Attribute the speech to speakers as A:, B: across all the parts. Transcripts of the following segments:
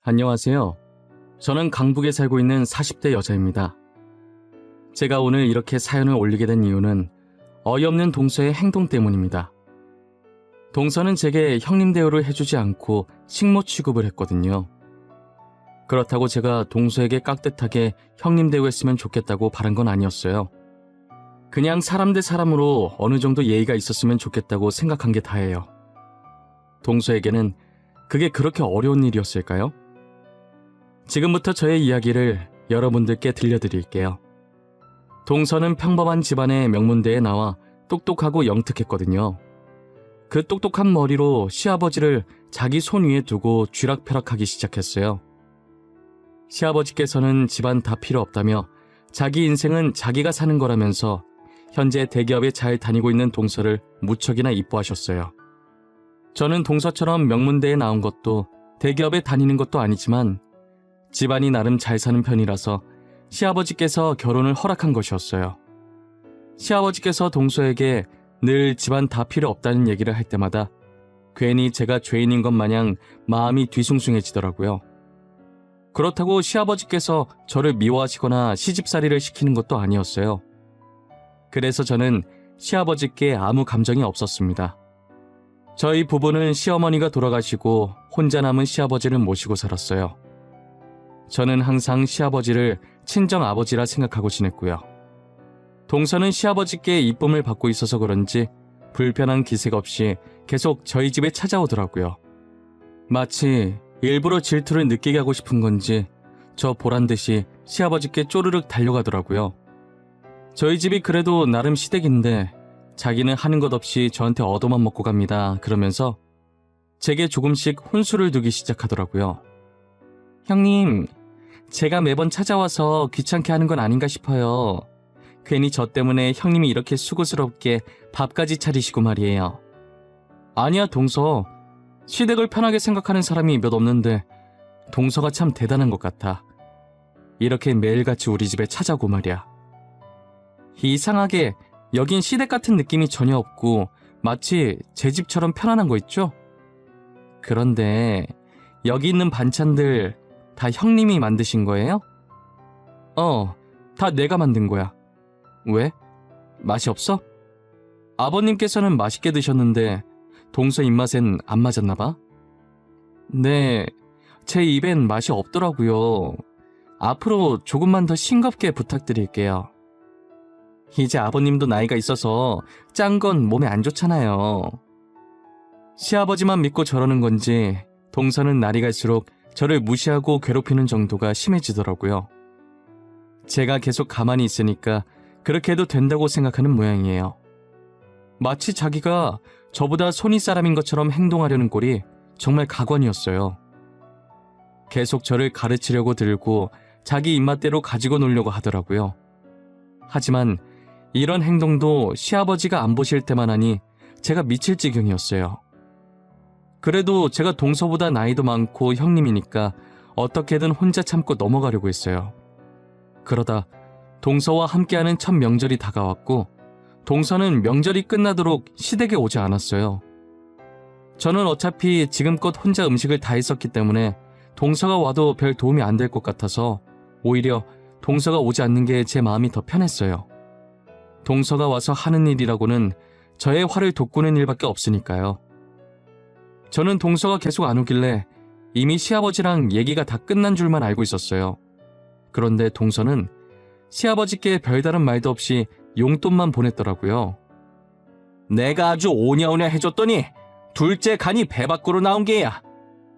A: 안녕하세요. 저는 강북에 살고 있는 40대 여자입니다. 제가 오늘 이렇게 사연을 올리게 된 이유는 어이없는 동서의 행동 때문입니다. 동서는 제게 형님 대우를 해주지 않고 식모 취급을 했거든요. 그렇다고 제가 동서에게 깍듯하게 형님 대우했으면 좋겠다고 바란 건 아니었어요. 그냥 사람 대 사람으로 어느 정도 예의가 있었으면 좋겠다고 생각한 게 다예요. 동서에게는 그게 그렇게 어려운 일이었을까요? 지금부터 저의 이야기를 여러분들께 들려드릴게요. 동서는 평범한 집안의 명문대에 나와 똑똑하고 영특했거든요. 그 똑똑한 머리로 시아버지를 자기 손 위에 두고 쥐락펴락하기 시작했어요. 시아버지께서는 집안 다 필요 없다며 자기 인생은 자기가 사는 거라면서 현재 대기업에 잘 다니고 있는 동서를 무척이나 이뻐하셨어요. 저는 동서처럼 명문대에 나온 것도 대기업에 다니는 것도 아니지만 집안이 나름 잘 사는 편이라서 시아버지께서 결혼을 허락한 것이었어요. 시아버지께서 동서에게 늘 집안 다 필요 없다는 얘기를 할 때마다 괜히 제가 죄인인 것 마냥 마음이 뒤숭숭해지더라고요. 그렇다고 시아버지께서 저를 미워하시거나 시집살이를 시키는 것도 아니었어요. 그래서 저는 시아버지께 아무 감정이 없었습니다. 저희 부부는 시어머니가 돌아가시고 혼자 남은 시아버지를 모시고 살았어요. 저는 항상 시아버지를 친정아버지라 생각하고 지냈고요. 동서는 시아버지께 이쁨을 받고 있어서 그런지 불편한 기색 없이 계속 저희 집에 찾아오더라고요. 마치 일부러 질투를 느끼게 하고 싶은 건지 저 보란듯이 시아버지께 쪼르륵 달려가더라고요. 저희 집이 그래도 나름 시댁인데 자기는 하는 것 없이 저한테 얻어만 먹고 갑니다. 그러면서 제게 조금씩 혼수를 두기 시작하더라고요. 형님, 제가 매번 찾아와서 귀찮게 하는 건 아닌가 싶어요. 괜히 저 때문에 형님이 이렇게 수고스럽게 밥까지 차리시고 말이에요. 아니야, 동서. 시댁을 편하게 생각하는 사람이 몇 없는데 동서가 참 대단한 것 같아. 이렇게 매일같이 우리 집에 찾아오고 말이야. 이상하게 여긴 시댁 같은 느낌이 전혀 없고 마치 제 집처럼 편안한 거 있죠? 그런데 여기 있는 반찬들 다 형님이 만드신 거예요? 다 내가 만든 거야. 왜? 맛이 없어? 아버님께서는 맛있게 드셨는데 동서 입맛엔 안 맞았나 봐? 네, 제 입엔 맛이 없더라고요. 앞으로 조금만 더 싱겁게 부탁드릴게요. 이제 아버님도 나이가 있어서 짠 건 몸에 안 좋잖아요. 시아버지만 믿고 저러는 건지 동서는 날이 갈수록 저를 무시하고 괴롭히는 정도가 심해지더라고요. 제가 계속 가만히 있으니까 그렇게 해도 된다고 생각하는 모양이에요. 마치 자기가 저보다 손이 사람인 것처럼 행동하려는 꼴이 정말 가관이었어요. 계속 저를 가르치려고 들고 자기 입맛대로 가지고 놀려고 하더라고요. 하지만 이런 행동도 시아버지가 안 보실 때만 하니 제가 미칠 지경이었어요. 그래도 제가 동서보다 나이도 많고 형님이니까 어떻게든 혼자 참고 넘어가려고 했어요. 그러다 동서와 함께하는 첫 명절이 다가왔고 동서는 명절이 끝나도록 시댁에 오지 않았어요. 저는 어차피 지금껏 혼자 음식을 다 했었기 때문에 동서가 와도 별 도움이 안 될 것 같아서 오히려 동서가 오지 않는 게 제 마음이 더 편했어요. 동서가 와서 하는 일이라고는 저의 화를 돋구는 일밖에 없으니까요. 저는 동서가 계속 안 오길래 이미 시아버지랑 얘기가 다 끝난 줄만 알고 있었어요. 그런데 동서는 시아버지께 별다른 말도 없이 용돈만 보냈더라고요. 내가 아주 오냐오냐 해줬더니 둘째 간이 배 밖으로 나온 게야.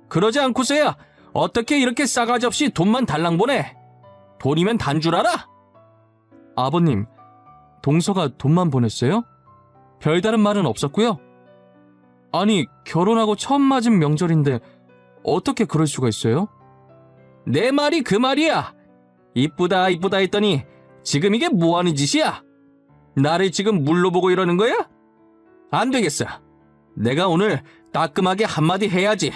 A: 그러지 않고서야 어떻게 이렇게 싸가지 없이 돈만 달랑 보내? 돈이면 단 줄 알아? 아버님, 동서가 돈만 보냈어요? 별다른 말은 없었고요. 아니, 결혼하고 처음 맞은 명절인데 어떻게 그럴 수가 있어요? 내 말이 그 말이야. 이쁘다 이쁘다 했더니 지금 이게 뭐하는 짓이야? 나를 지금 물로 보고 이러는 거야? 안 되겠어. 내가 오늘 따끔하게 한마디 해야지.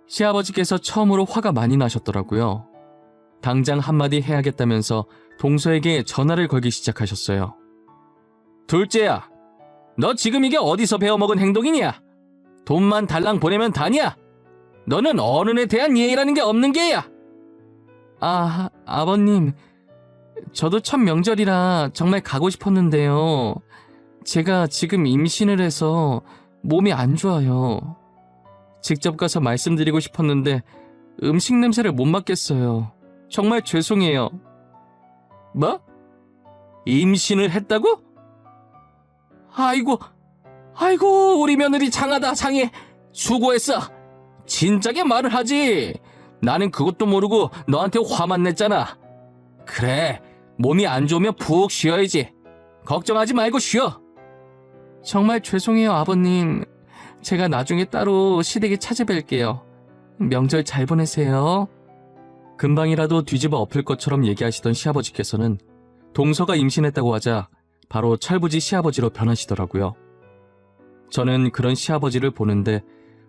A: 시아버지께서 처음으로 화가 많이 나셨더라고요. 당장 한마디 해야겠다면서 동서에게 전화를 걸기 시작하셨어요. 둘째야, 너 지금 이게 어디서 배워먹은 행동이냐? 돈만 달랑 보내면 다냐? 너는 어른에 대한 예의라는 게 없는 게야. 아버님, 저도 첫 명절이라 정말 가고 싶었는데요. 제가 지금 임신을 해서 몸이 안 좋아요. 직접 가서 말씀드리고 싶었는데 음식 냄새를 못 맡겠어요. 정말 죄송해요. 뭐? 임신을 했다고? 아이고, 우리 며느리 장하다, 장해. 수고했어. 진작에 말을 하지. 나는 그것도 모르고 너한테 화만 냈잖아. 그래, 몸이 안 좋으면 푹 쉬어야지. 걱정하지 말고 쉬어. 정말 죄송해요, 아버님. 제가 나중에 따로 시댁에 찾아뵐게요. 명절 잘 보내세요. 금방이라도 뒤집어 엎을 것처럼 얘기하시던 시아버지께서는 동서가 임신했다고 하자 바로 철부지 시아버지로 변하시더라고요. 저는 그런 시아버지를 보는데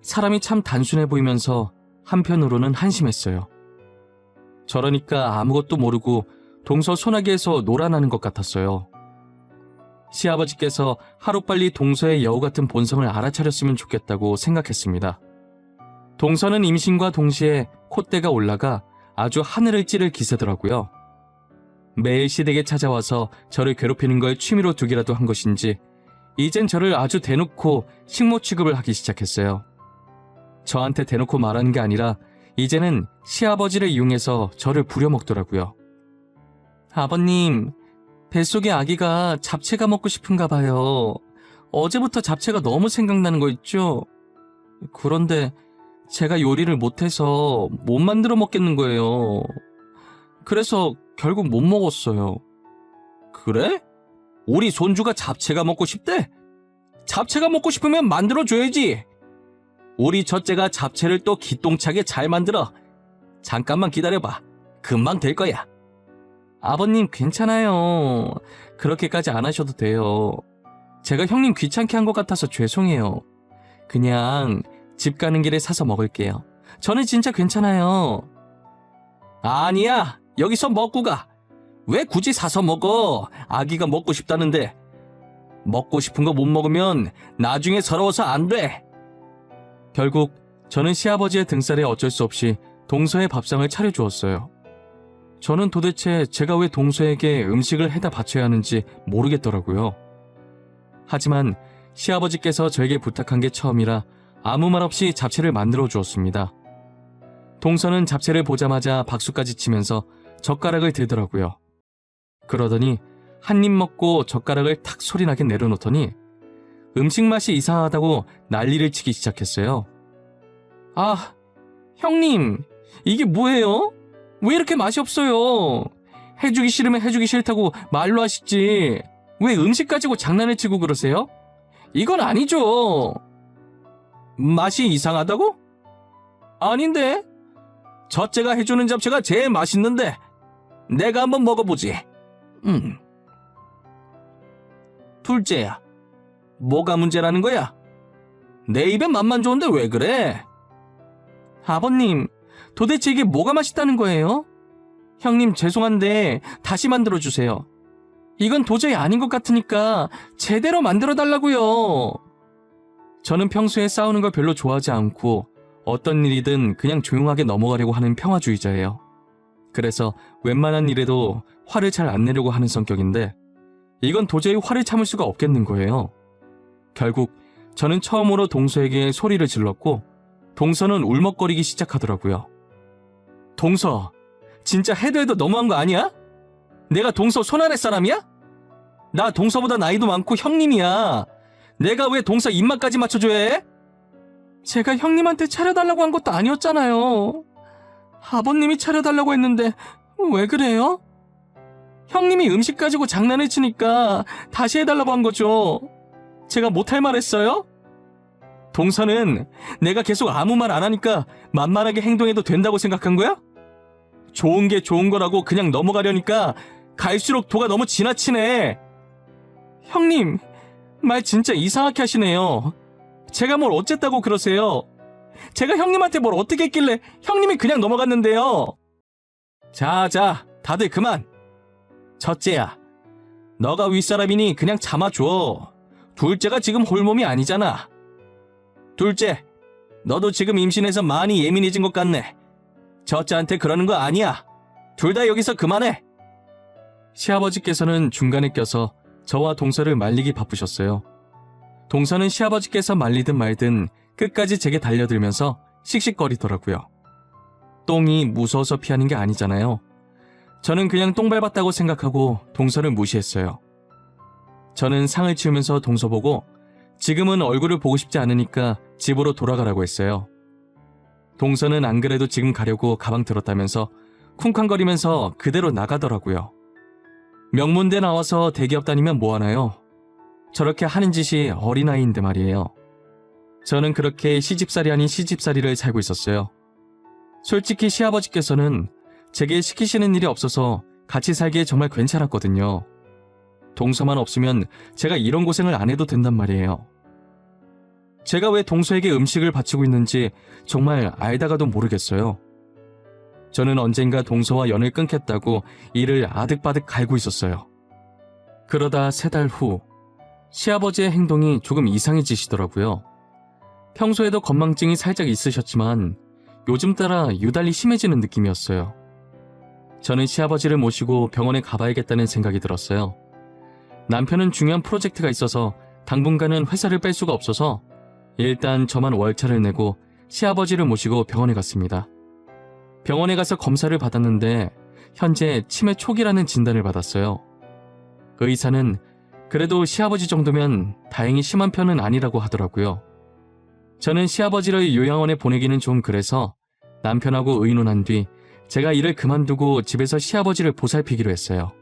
A: 사람이 참 단순해 보이면서 한편으로는 한심했어요. 저러니까 아무것도 모르고 동서 소나기에서 놀아나는 것 같았어요. 시아버지께서 하루빨리 동서의 여우 같은 본성을 알아차렸으면 좋겠다고 생각했습니다. 동서는 임신과 동시에 콧대가 올라가 아주 하늘을 찌를 기세더라고요. 매일 시댁에 찾아와서 저를 괴롭히는 걸 취미로 두기라도 한 것인지 이젠 저를 아주 대놓고 식모 취급을 하기 시작했어요. 저한테 대놓고 말하는 게 아니라 이제는 시아버지를 이용해서 저를 부려먹더라고요. 아버님, 뱃속의 아기가 잡채가 먹고 싶은가 봐요. 어제부터 잡채가 너무 생각나는 거 있죠? 그런데 제가 요리를 못해서 못 만들어 먹겠는 거예요. 그래서 결국 못 먹었어요. 그래? 우리 손주가 잡채가 먹고 싶대? 잡채가 먹고 싶으면 만들어줘야지. 우리 첫째가 잡채를 또 기똥차게 잘 만들어. 잠깐만 기다려봐. 금방 될 거야. 아버님 괜찮아요. 그렇게까지 안 하셔도 돼요. 제가 형님 귀찮게 한 것 같아서 죄송해요. 그냥 집 가는 길에 사서 먹을게요. 저는 진짜 괜찮아요. 아니야. 여기서 먹고 가. 왜 굳이 사서 먹어? 아기가 먹고 싶다는데. 먹고 싶은 거 못 먹으면 나중에 서러워서 안 돼. 결국 저는 시아버지의 등살에 어쩔 수 없이 동서의 밥상을 차려주었어요. 저는 도대체 제가 왜 동서에게 음식을 해다 바쳐야 하는지 모르겠더라고요. 하지만 시아버지께서 저에게 부탁한 게 처음이라 아무 말 없이 잡채를 만들어 주었습니다. 동서는 잡채를 보자마자 박수까지 치면서 젓가락을 들더라고요. 그러더니 한 입 먹고 젓가락을 탁 소리나게 내려놓더니 음식 맛이 이상하다고 난리를 치기 시작했어요. 아, 형님, 이게 뭐예요? 왜 이렇게 맛이 없어요? 해주기 싫으면 해주기 싫다고 말로 하시지. 왜 음식 가지고 장난을 치고 그러세요? 이건 아니죠. 맛이 이상하다고? 아닌데. 첫째가 해주는 잡채가 제일 맛있는데 내가 한번 먹어보지. 둘째야, 뭐가 문제라는 거야? 내 입에 맛만 좋은데 왜 그래? 아버님, 도대체 이게 뭐가 맛있다는 거예요? 형님 죄송한데 다시 만들어주세요. 이건 도저히 아닌 것 같으니까 제대로 만들어달라고요. 저는 평소에 싸우는 걸 별로 좋아하지 않고 어떤 일이든 그냥 조용하게 넘어가려고 하는 평화주의자예요. 그래서 웬만한 일에도 화를 잘 안 내려고 하는 성격인데 이건 도저히 화를 참을 수가 없겠는 거예요. 결국 저는 처음으로 동서에게 소리를 질렀고 동서는 울먹거리기 시작하더라고요. 동서, 진짜 해도 해도 너무한 거 아니야? 내가 동서 손아래 사람이야? 나 동서보다 나이도 많고 형님이야. 내가 왜 동서 입맛까지 맞춰줘야 해? 제가 형님한테 차려달라고 한 것도 아니었잖아요. 아버님이 차려달라고 했는데 왜 그래요? 형님이 음식 가지고 장난을 치니까 다시 해달라고 한 거죠. 제가 못할 말 했어요? 동서는 내가 계속 아무 말 안 하니까 만만하게 행동해도 된다고 생각한 거야? 좋은 게 좋은 거라고 그냥 넘어가려니까 갈수록 도가 너무 지나치네. 형님, 말 진짜 이상하게 하시네요. 제가 뭘 어쨌다고 그러세요? 제가 형님한테 뭘 어떻게 했길래 형님이 그냥 넘어갔는데요. 자, 다들 그만. 첫째야, 너가 윗사람이니 그냥 참아줘. 둘째가 지금 홀몸이 아니잖아. 둘째, 너도 지금 임신해서 많이 예민해진 것 같네. 첫째한테 그러는 거 아니야. 둘 다 여기서 그만해. 시아버지께서는 중간에 껴서 저와 동서를 말리기 바쁘셨어요. 동서는 시아버지께서 말리든 말든 끝까지 제게 달려들면서 씩씩거리더라고요. 똥이 무서워서 피하는 게 아니잖아요. 저는 그냥 똥 밟았다고 생각하고 동서를 무시했어요. 저는 상을 치우면서 동서 보고 지금은 얼굴을 보고 싶지 않으니까 집으로 돌아가라고 했어요. 동서는 안 그래도 지금 가려고 가방 들었다면서 쿵쾅거리면서 그대로 나가더라고요. 명문대 나와서 대기업 다니면 뭐하나요? 저렇게 하는 짓이 어린아이인데 말이에요. 저는 그렇게 시집살이 아닌 시집살이를 살고 있었어요. 솔직히 시아버지께서는 제게 시키시는 일이 없어서 같이 살기에 정말 괜찮았거든요. 동서만 없으면 제가 이런 고생을 안 해도 된단 말이에요. 제가 왜 동서에게 음식을 바치고 있는지 정말 알다가도 모르겠어요. 저는 언젠가 동서와 연을 끊겠다고 이를 아득바득 갈고 있었어요. 그러다 3달 후 시아버지의 행동이 조금 이상해지시더라고요. 평소에도 건망증이 살짝 있으셨지만 요즘 따라 유달리 심해지는 느낌이었어요. 저는 시아버지를 모시고 병원에 가봐야겠다는 생각이 들었어요. 남편은 중요한 프로젝트가 있어서 당분간은 회사를 뺄 수가 없어서 일단 저만 월차를 내고 시아버지를 모시고 병원에 갔습니다. 병원에 가서 검사를 받았는데 현재 치매 초기라는 진단을 받았어요. 의사는 그래도 시아버지 정도면 다행히 심한 편은 아니라고 하더라고요. 저는 시아버지를 요양원에 보내기는 좀 그래서 남편하고 의논한 뒤 제가 일을 그만두고 집에서 시아버지를 보살피기로 했어요.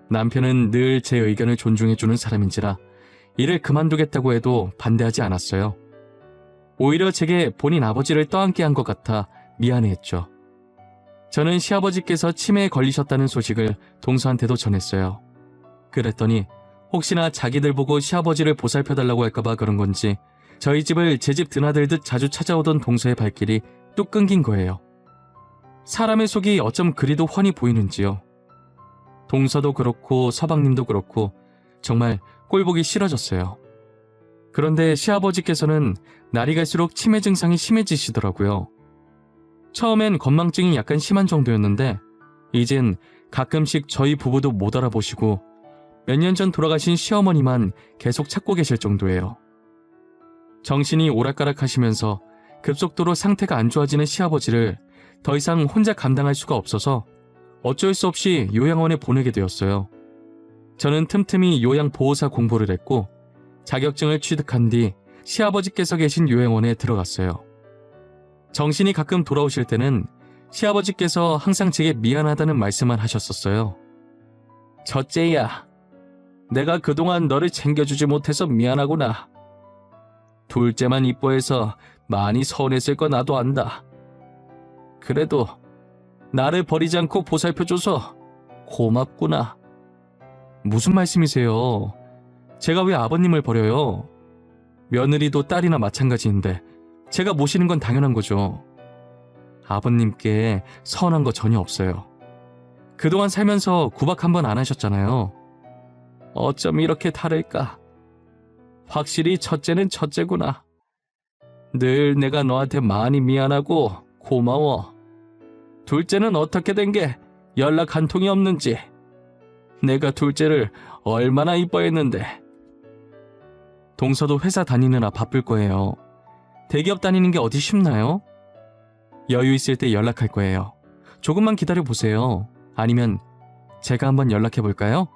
A: 남편은 늘 제 의견을 존중해주는 사람인지라 일을 그만두겠다고 해도 반대하지 않았어요. 오히려 제게 본인 아버지를 떠안게 한 것 같아 미안해했죠. 저는 시아버지께서 치매에 걸리셨다는 소식을 동서한테도 전했어요. 그랬더니 혹시나 자기들 보고 시아버지를 보살펴달라고 할까봐 그런 건지 저희 집을 제 집 드나들듯 자주 찾아오던 동서의 발길이 뚝 끊긴 거예요. 사람의 속이 어쩜 그리도 훤히 보이는지요. 동서도 그렇고 서방님도 그렇고 정말 꼴보기 싫어졌어요. 그런데 시아버지께서는 날이 갈수록 치매 증상이 심해지시더라고요. 처음엔 건망증이 약간 심한 정도였는데 이젠 가끔씩 저희 부부도 못 알아보시고 몇 년 전 돌아가신 시어머니만 계속 찾고 계실 정도예요. 정신이 오락가락하시면서 급속도로 상태가 안 좋아지는 시아버지를 더 이상 혼자 감당할 수가 없어서 어쩔 수 없이 요양원에 보내게 되었어요. 저는 틈틈이 요양보호사 공부를 했고 자격증을 취득한 뒤 시아버지께서 계신 요양원에 들어갔어요. 정신이 가끔 돌아오실 때는 시아버지께서 항상 제게 미안하다는 말씀만 하셨었어요. 첫째야, 내가 그동안 너를 챙겨주지 못해서 미안하구나. 둘째만 이뻐해서 많이 서운했을 거 나도 안다. 그래도 나를 버리지 않고 보살펴줘서 고맙구나. 무슨 말씀이세요? 제가 왜 아버님을 버려요? 며느리도 딸이나 마찬가지인데 제가 모시는 건 당연한 거죠. 아버님께 서운한 거 전혀 없어요. 그동안 살면서 구박 한 번 안 하셨잖아요. 어쩜 이렇게 다를까? 확실히 첫째는 첫째구나. 늘 내가 너한테 많이 미안하고 고마워. 둘째는 어떻게 된 게 연락 한 통이 없는지. 내가 둘째를 얼마나 이뻐했는데. 동서도 회사 다니느라 바쁠 거예요. 대기업 다니는 게 어디 쉽나요? 여유 있을 때 연락할 거예요. 조금만 기다려 보세요. 아니면 제가 한번 연락해 볼까요?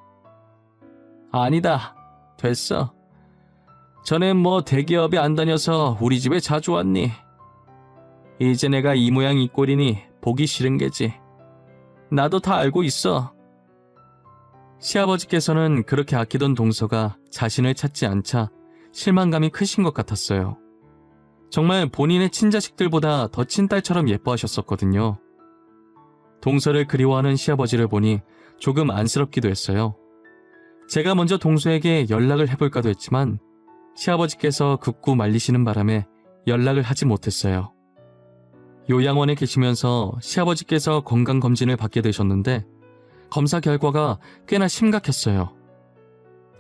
A: 아니다. 됐어. 전엔 뭐 대기업에 안 다녀서 우리 집에 자주 왔니? 이제 내가 이 모양 이 꼴이니 보기 싫은 게지. 나도 다 알고 있어. 시아버지께서는 그렇게 아끼던 동서가 자신을 찾지 않자 실망감이 크신 것 같았어요. 정말 본인의 친자식들보다 더 친딸처럼 예뻐하셨었거든요. 동서를 그리워하는 시아버지를 보니 조금 안쓰럽기도 했어요. 제가 먼저 동서에게 연락을 해볼까도 했지만 시아버지께서 극구 말리시는 바람에 연락을 하지 못했어요. 요양원에 계시면서 시아버지께서 건강검진을 받게 되셨는데 검사 결과가 꽤나 심각했어요.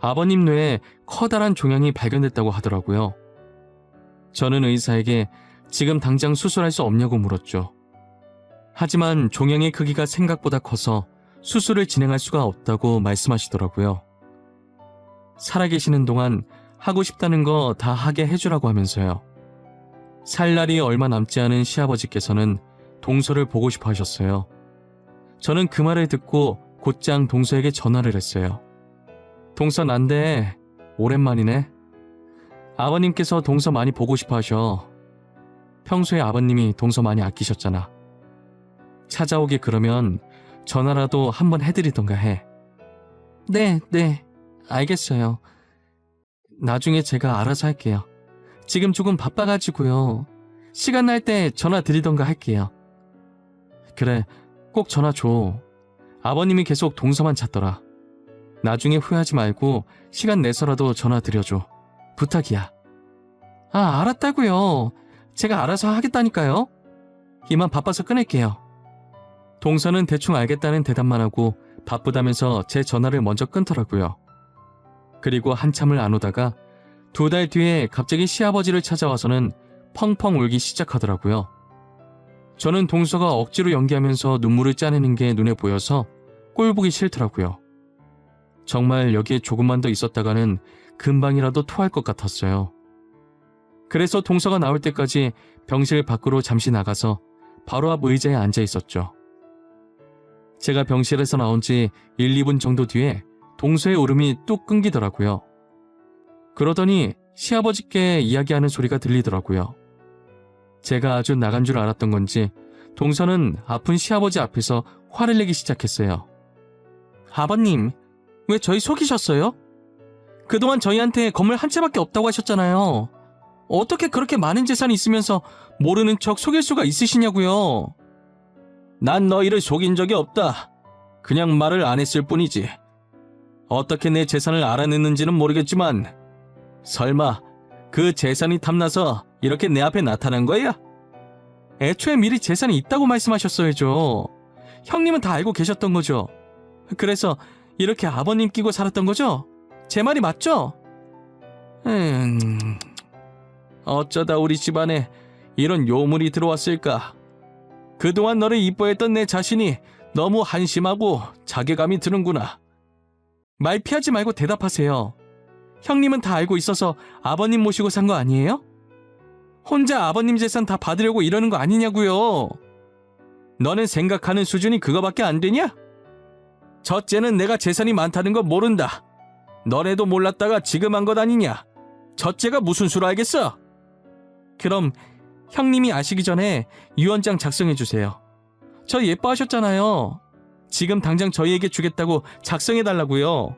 A: 아버님 뇌에 커다란 종양이 발견됐다고 하더라고요. 저는 의사에게 지금 당장 수술할 수 없냐고 물었죠. 하지만 종양의 크기가 생각보다 커서 수술을 진행할 수가 없다고 말씀하시더라고요. 살아계시는 동안 하고 싶다는 거 다 하게 해주라고 하면서요. 살 날이 얼마 남지 않은 시아버지께서는 동서를 보고 싶어 하셨어요. 저는 그 말을 듣고 곧장 동서에게 전화를 했어요. 동서 난데 오랜만이네. 아버님께서 동서 많이 보고 싶어 하셔. 평소에 아버님이 동서 많이 아끼셨잖아. 찾아오게 그러면 전화라도 한번 해드리던가 해. 네, 알겠어요. 나중에 제가 알아서 할게요. 지금 조금 바빠가지고요. 시간 날 때 전화 드리던가 할게요. 그래, 꼭 전화 줘. 아버님이 계속 동서만 찾더라. 나중에 후회하지 말고 시간 내서라도 전화 드려줘. 부탁이야. 아, 알았다고요. 제가 알아서 하겠다니까요. 이만 바빠서 끊을게요. 동서는 대충 알겠다는 대답만 하고 바쁘다면서 제 전화를 먼저 끊더라고요. 그리고 한참을 안 오다가 2달 뒤에 갑자기 시아버지를 찾아와서는 펑펑 울기 시작하더라고요. 저는 동서가 억지로 연기하면서 눈물을 짜내는 게 눈에 보여서 꼴보기 싫더라고요. 정말 여기에 조금만 더 있었다가는 금방이라도 토할 것 같았어요. 그래서 동서가 나올 때까지 병실 밖으로 잠시 나가서 바로 앞 의자에 앉아 있었죠. 제가 병실에서 나온 지 1, 2분 정도 뒤에 동서의 울음이 뚝 끊기더라고요. 그러더니 시아버지께 이야기하는 소리가 들리더라고요. 제가 아주 나간 줄 알았던 건지 동서는 아픈 시아버지 앞에서 화를 내기 시작했어요. 아버님, 왜 저희 속이셨어요? 그동안 저희한테 건물 한 채밖에 없다고 하셨잖아요. 어떻게 그렇게 많은 재산이 있으면서 모르는 척 속일 수가 있으시냐고요. 난 너희를 속인 적이 없다. 그냥 말을 안 했을 뿐이지. 어떻게 내 재산을 알아냈는지는 모르겠지만 설마 그 재산이 탐나서 이렇게 내 앞에 나타난 거야? 애초에 미리 재산이 있다고 말씀하셨어야죠. 형님은 다 알고 계셨던 거죠. 그래서 이렇게 아버님 끼고 살았던 거죠? 제 말이 맞죠? 어쩌다 우리 집안에 이런 요물이 들어왔을까? 그동안 너를 이뻐했던 내 자신이 너무 한심하고 자괴감이 드는구나. 말 피하지 말고 대답하세요. 형님은 다 알고 있어서 아버님 모시고 산 거 아니에요? 혼자 아버님 재산 다 받으려고 이러는 거 아니냐고요. 너는 생각하는 수준이 그거밖에 안 되냐? 첫째는 내가 재산이 많다는 거 모른다. 너네도 몰랐다가 지금 한 것 아니냐? 첫째가 무슨 수로 알겠어? 그럼 형님이 아시기 전에 유언장 작성해주세요. 저 예뻐하셨잖아요. 지금 당장 저희에게 주겠다고 작성해달라고요.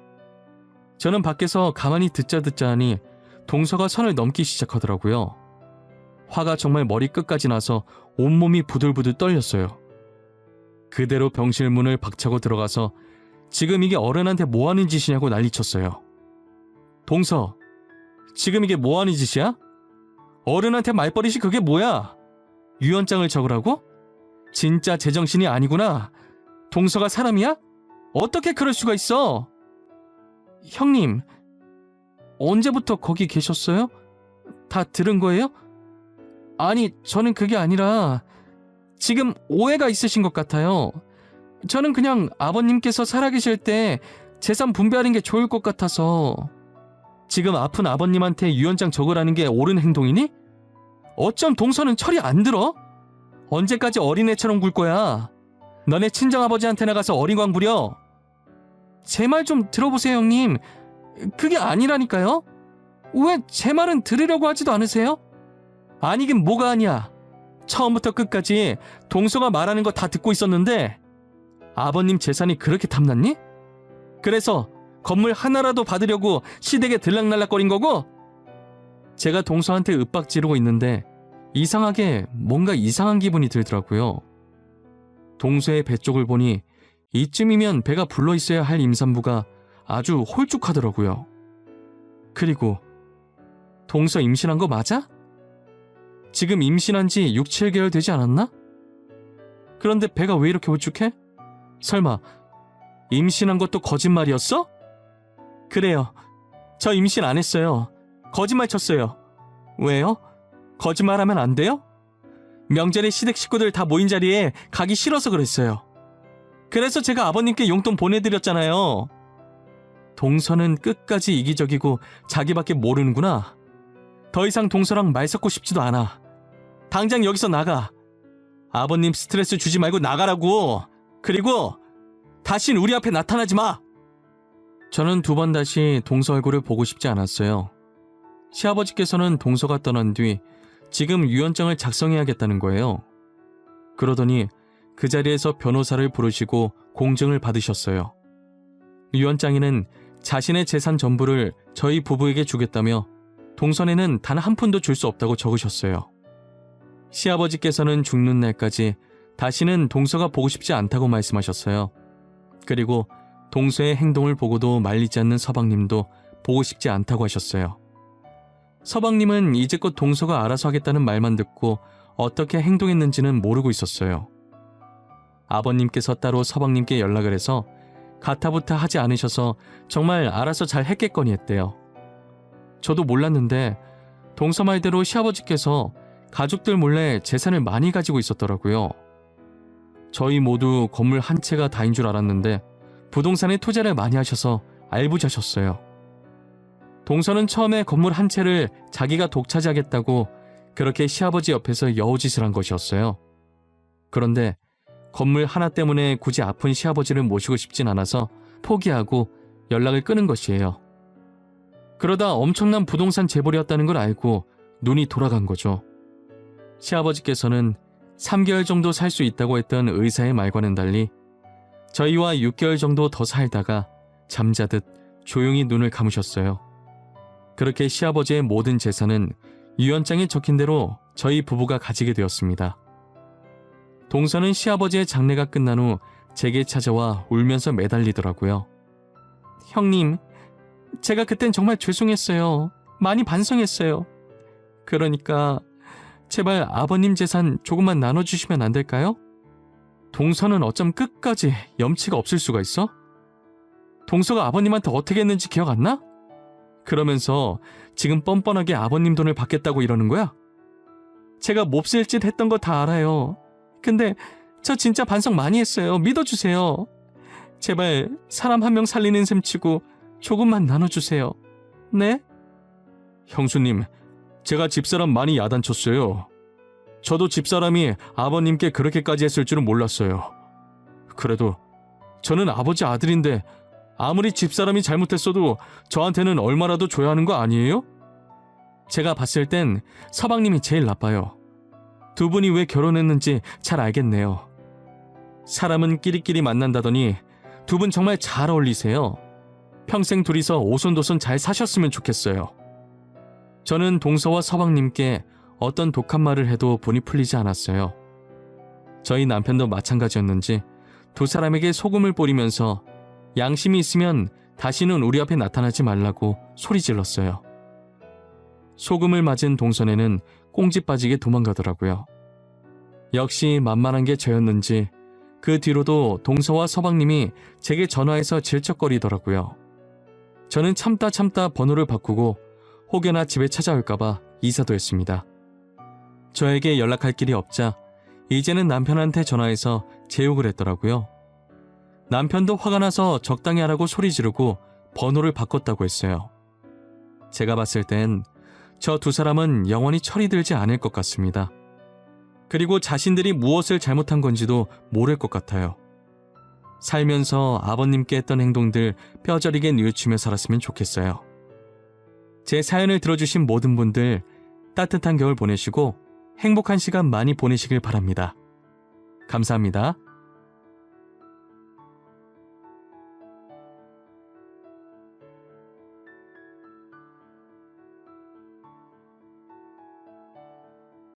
A: 저는 밖에서 가만히 듣자 하니 동서가 선을 넘기 시작하더라고요. 화가 정말 머리끝까지 나서 온몸이 부들부들 떨렸어요. 그대로 병실 문을 박차고 들어가서 지금 이게 어른한테 뭐하는 짓이냐고 난리쳤어요. 동서, 지금 이게 뭐하는 짓이야? 어른한테 말버릇이 그게 뭐야? 유언장을 적으라고? 진짜 제정신이 아니구나. 동서가 사람이야? 어떻게 그럴 수가 있어? 형님, 언제부터 거기 계셨어요? 다 들은 거예요? 아니, 저는 그게 아니라 지금 오해가 있으신 것 같아요. 저는 그냥 아버님께서 살아계실 때 재산 분배하는 게 좋을 것 같아서. 지금 아픈 아버님한테 유언장 적으라는 게 옳은 행동이니? 어쩜 동서는 철이 안 들어? 언제까지 어린애처럼 굴 거야? 너네 친정아버지한테 나가서 어리광 부려? 제 말 좀 들어보세요, 형님. 그게 아니라니까요? 왜 제 말은 들으려고 하지도 않으세요? 아니긴 뭐가 아니야. 처음부터 끝까지 동서가 말하는 거 다 듣고 있었는데 아버님 재산이 그렇게 탐났니? 그래서 건물 하나라도 받으려고 시댁에 들락날락거린 거고? 제가 동서한테 윽박 지르고 있는데 이상하게 뭔가 이상한 기분이 들더라고요. 동서의 배 쪽을 보니 이쯤이면 배가 불러있어야 할 임산부가 아주 홀쭉하더라고요. 그리고 동서 임신한 거 맞아? 지금 임신한 지 6, 7개월 되지 않았나? 그런데 배가 왜 이렇게 홀쭉해? 설마 임신한 것도 거짓말이었어? 그래요. 저 임신 안 했어요. 거짓말 쳤어요. 왜요? 거짓말하면 안 돼요? 명절에 시댁 식구들 다 모인 자리에 가기 싫어서 그랬어요. 그래서 제가 아버님께 용돈 보내드렸잖아요. 동서는 끝까지 이기적이고 자기밖에 모르는구나. 더 이상 동서랑 말 섞고 싶지도 않아. 당장 여기서 나가. 아버님 스트레스 주지 말고 나가라고. 그리고 다신 우리 앞에 나타나지 마. 저는 두 번 다시 동서 얼굴을 보고 싶지 않았어요. 시아버지께서는 동서가 떠난 뒤 지금 유언장을 작성해야겠다는 거예요. 그러더니 그 자리에서 변호사를 부르시고 공증을 받으셨어요. 유언장에는 자신의 재산 전부를 저희 부부에게 주겠다며 동선에는 단 한 푼도 줄 수 없다고 적으셨어요. 시아버지께서는 죽는 날까지 다시는 동서가 보고 싶지 않다고 말씀하셨어요. 그리고 동서의 행동을 보고도 말리지 않는 서방님도 보고 싶지 않다고 하셨어요. 서방님은 이제껏 동서가 알아서 하겠다는 말만 듣고 어떻게 행동했는지는 모르고 있었어요. 아버님께서 따로 서방님께 연락을 해서 가타부타 하지 않으셔서 정말 알아서 잘 했겠거니 했대요. 저도 몰랐는데 동서 말대로 시아버지께서 가족들 몰래 재산을 많이 가지고 있었더라고요. 저희 모두 건물 한 채가 다인 줄 알았는데 부동산에 투자를 많이 하셔서 알부자셨어요. 동서는 처음에 건물 한 채를 자기가 독차지하겠다고 그렇게 시아버지 옆에서 여우짓을 한 것이었어요. 그런데 건물 하나 때문에 굳이 아픈 시아버지를 모시고 싶진 않아서 포기하고 연락을 끊은 것이에요. 그러다 엄청난 부동산 재벌이었다는 걸 알고 눈이 돌아간 거죠. 시아버지께서는 3개월 정도 살 수 있다고 했던 의사의 말과는 달리 저희와 6개월 정도 더 살다가 잠자듯 조용히 눈을 감으셨어요. 그렇게 시아버지의 모든 재산은 유언장에 적힌 대로 저희 부부가 가지게 되었습니다. 동서는 시아버지의 장례가 끝난 후 제게 찾아와 울면서 매달리더라고요. 형님, 제가 그땐 정말 죄송했어요. 많이 반성했어요. 그러니까 제발 아버님 재산 조금만 나눠주시면 안 될까요? 동서는 어쩜 끝까지 염치가 없을 수가 있어? 동서가 아버님한테 어떻게 했는지 기억 안 나? 그러면서 지금 뻔뻔하게 아버님 돈을 받겠다고 이러는 거야? 제가 몹쓸 짓 했던 거 다 알아요. 근데 저 진짜 반성 많이 했어요. 믿어주세요. 제발 사람 한 명 살리는 셈 치고 조금만 나눠주세요. 네? 형수님, 제가 집사람 많이 야단쳤어요. 저도 집사람이 아버님께 그렇게까지 했을 줄은 몰랐어요. 그래도 저는 아버지 아들인데 아무리 집사람이 잘못했어도 저한테는 얼마라도 줘야 하는 거 아니에요? 제가 봤을 땐 서방님이 제일 나빠요. 두 분이 왜 결혼했는지 잘 알겠네요. 사람은 끼리끼리 만난다더니 두 분 정말 잘 어울리세요. 평생 둘이서 오손도손 잘 사셨으면 좋겠어요. 저는 동서와 서방님께 어떤 독한 말을 해도 본이 풀리지 않았어요. 저희 남편도 마찬가지였는지 두 사람에게 소금을 뿌리면서 양심이 있으면 다시는 우리 앞에 나타나지 말라고 소리 질렀어요. 소금을 맞은 동선에는 꽁지 빠지게 도망가더라고요. 역시 만만한 게 저였는지 그 뒤로도 동서와 서방님이 제게 전화해서 질척거리더라고요. 저는 참다 번호를 바꾸고 혹여나 집에 찾아올까봐 이사도 했습니다. 저에게 연락할 길이 없자 이제는 남편한테 전화해서 제욕을 했더라고요. 남편도 화가 나서 적당히 하라고 소리 지르고 번호를 바꿨다고 했어요. 제가 봤을 땐 저 두 사람은 영원히 철이 들지 않을 것 같습니다. 그리고 자신들이 무엇을 잘못한 건지도 모를 것 같아요. 살면서 아버님께 했던 행동들 뼈저리게 뉘우치며 살았으면 좋겠어요. 제 사연을 들어주신 모든 분들 따뜻한 겨울 보내시고 행복한 시간 많이 보내시길 바랍니다. 감사합니다.